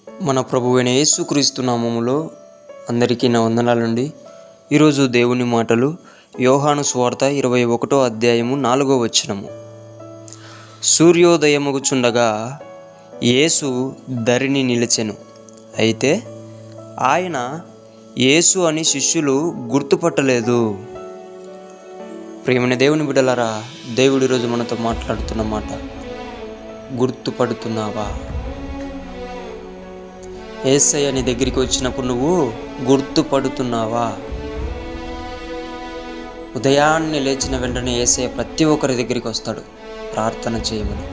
మన ప్రభువైన యేసుక్రీస్తు నామములో అందరికీ నా వందనాలండి. ఈరోజు దేవుని మాటలు యోహాను సువార్త 21వ అధ్యాయము 4వ వచనము. సూర్యోదయమగుచుండగా యేసు ధరిని నిలిచెను. అయితే ఆయన యేసు అని శిష్యులు గుర్తుపట్టలేదు. ప్రియమైన దేవుని బిడ్డలారా, దేవుడు ఈరోజు మనతో మాట్లాడుతున్న మాట, గుర్తుపడుతున్నావా? యేసయ్య నీ దగ్గరికి వచ్చినప్పుడు నువ్వు గుర్తుపడుతున్నావా? ఉదయాన్నే లేచిన వెంటనే యేసయ్య ప్రతి ఒక్కరి దగ్గరికి వస్తాడు ప్రార్థన చేయమని.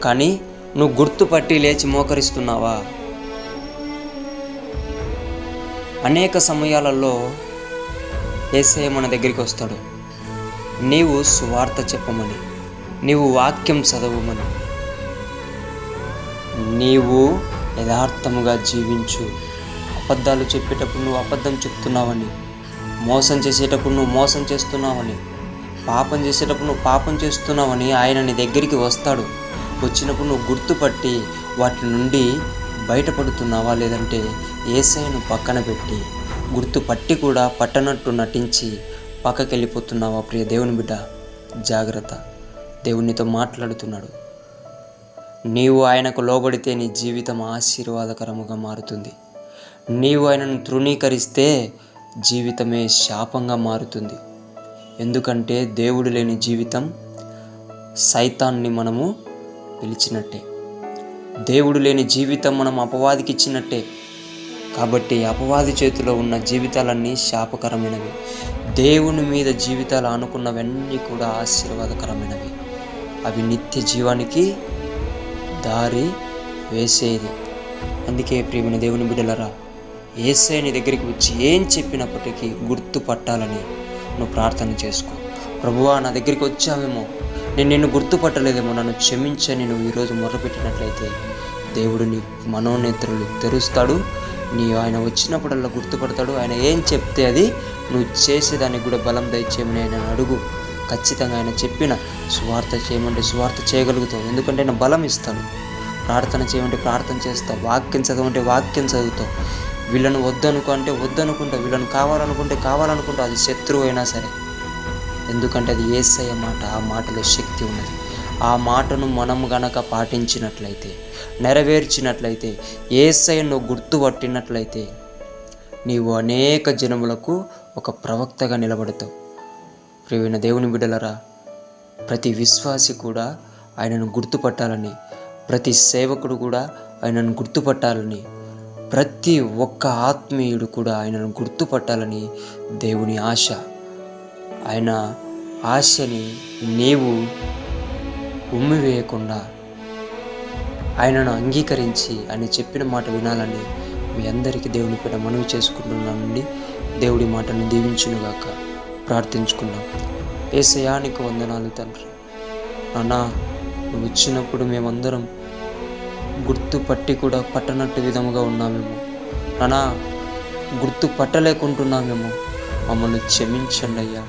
కానీ నువ్వు గుర్తుపట్టి లేచి మోకరిస్తున్నావా? అనేక సమయాలలో యేసయ్య మన దగ్గరికి వస్తాడు, నీవు సువార్త చెప్పమని, నీవు వాక్యం చదవమని, నీవు యథార్థముగా జీవించు. అబద్ధాలు చెప్పేటప్పుడు నువ్వు అబద్ధం చెప్తున్నావని, మోసం చేసేటప్పుడు నువ్వు మోసం చేస్తున్నావని, పాపం చేసేటప్పుడు నువ్వు పాపం చేస్తున్నావని ఆయన నీ దగ్గరికి వస్తాడు. వచ్చినప్పుడు నువ్వు గుర్తుపట్టి వాటి నుండి బయటపడుతున్నావా? లేదంటే యేసయ్యను పక్కన పెట్టి గుర్తుపట్టి కూడా పట్టనట్టు నటించి పక్కకి వెళ్ళిపోతున్నావా? ప్రియ దేవుని బిడ్డ, జాగ్రత్త. దేవునితో మాట్లాడుతున్నాడు. నీవు ఆయనకు లోబడితే నీ జీవితం ఆశీర్వాదకరముగా మారుతుంది. నీవు ఆయనను తృణీకరిస్తే జీవితమే శాపంగా మారుతుంది. ఎందుకంటే దేవుడు లేని జీవితం సైతాన్ని మనము పిలిచినట్టే. దేవుడు లేని జీవితం మనం అపవాదికి ఇచ్చినట్టే. కాబట్టి అపవాది చేతిలో ఉన్న జీవితాలన్నీ శాపకరమైనవి. దేవుని మీద జీవితాలు అనుకున్నవన్నీ కూడా ఆశీర్వాదకరమైనవి. అవి నిత్య జీవానికి దారి వేసేది. అందుకే ప్రియమైన దేవుని బిడ్డలారా, యేసయ్య నీ దగ్గరికి వచ్చి ఏం చెప్పినప్పటికీ గుర్తుపట్టాలని నువ్వు ప్రార్థన చేసుకో. ప్రభువా, నా దగ్గరికి వచ్చావేమో, నేను నిన్ను గుర్తుపట్టలేదేమో, నన్ను క్షమించని నువ్వు ఈరోజు మొర్రపెట్టినట్లయితే దేవుడు నీ మనోనేత్రులు తెరుస్తాడు. ఆయన వచ్చినప్పుడల్లా గుర్తుపడతాడు. ఆయన ఏం చెప్తే అది నువ్వు చేసేదానికి కూడా బలం దయచేయమని ఆయన అడుగు. ఖచ్చితంగా ఆయన చెప్పిన సువార్త చేయమంటే సువార్త చేయగలుగుతావు. ఎందుకంటే ఆయన బలం ఇస్తాడు. ప్రార్థన చేయమంటే ప్రార్థన చేస్తావు. వాక్యం చదవమంటే వాక్యం చదువుతావు. వీళ్ళను వద్దనుకో అంటే వద్దనుకుంటావు. వీళ్ళని కావాలనుకుంటే కావాలనుకుంటావు. అది శత్రువు అయినా సరే. ఎందుకంటే అది యేసయ్య మాట. ఆ మాటలో శక్తి ఉన్నది. ఆ మాటను మనం గనక పాటించినట్లయితే, నెరవేర్చినట్లయితే, యేసయ్యను గుర్తుపట్టినట్లయితే నీవు అనేక జనములకు ఒక ప్రవక్తగా నిలబడతావు. ప్రియమైన దేవుని బిడ్డలరా, ప్రతి విశ్వాసి కూడా ఆయనను గుర్తుపట్టాలని, ప్రతి సేవకుడు కూడా ఆయనను గుర్తుపట్టాలని, ప్రతి ఒక్క ఆత్మీయుడు కూడా ఆయనను గుర్తుపట్టాలని దేవుని ఆశ. ఆయన ఆశని నీవు ఉమ్మివేయకుండా ఆయనను అంగీకరించి ఆయన చెప్పిన మాట వినాలని మీ అందరికీ దేవుని పేర మనవి చేసుకుంటున్నానండి. దేవుడి మాటను దీవించునుగాక. ప్రార్థించుకుందాం. యేసయ్యా, నీకు వందనాలు తండ్రి. నాన్నా, నువ్వు వచ్చినప్పుడు మేమందరం గుర్తుపట్టి కూడా పట్టనట్టు విధముగా ఉన్నామేమో. నాన్నా, గుర్తు పట్టలేకుంటున్నామేమో. మమ్మల్ని క్షమించండి అయ్యా.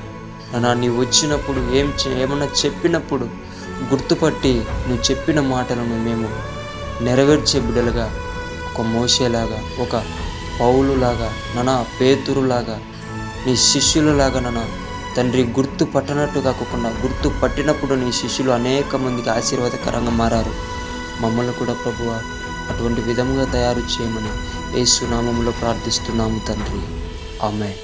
నాన్నా, నీవు వచ్చినప్పుడు ఏమన్నా చెప్పినప్పుడు గుర్తుపట్టి నువ్వు చెప్పిన మాటలను మేము నెరవేర్చే బిడ్డలుగా, ఒక మోషేలాగా, ఒక పౌలులాగా, నానా పేతురులాగా, నీ శిష్యులలాగా నాన్న తండ్రి, గుర్తు పట్టనట్టు కాకుండా గుర్తు పట్టినప్పుడు నీ శిష్యులు అనేక మందికి ఆశీర్వాదకరంగా మారారు. మమ్మల్ని కూడా ప్రభువా అటువంటి విధంగా తయారు చేయమని యేసు నామములో ప్రార్థిస్తున్నాము తండ్రి. ఆమేన్.